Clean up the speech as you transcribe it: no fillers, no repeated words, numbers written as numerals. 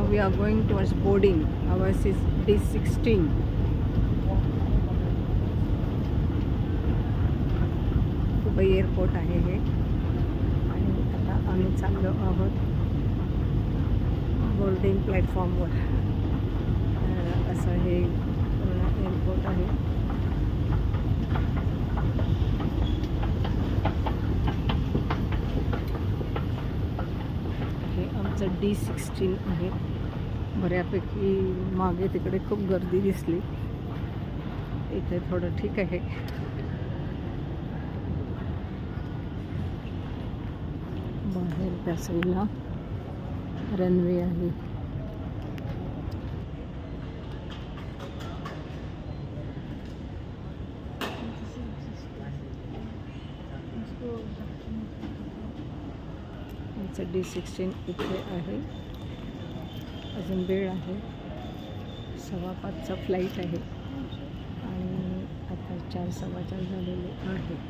we are going towards boarding. Ours is D16. Dubai airport आहे हे आणि आता आम्ही चाललो आहोत बोर्डिंग प्लॅटफॉर्मवर. असं हे पूर्ण एअरपोर्ट आहे. हे आमचं D16 आहे. बऱ्यापैकी मागे तिकडे खूप गर्दी दिसली. इथे थोडं ठीक आहे. बाहेर त्या साईडला रनवे आहे. आमचं D16 इथे आहे. अजून वेळ आहे. 5:15चा फ्लाईट आहे आणि आता 4:15 झालेले आहेत.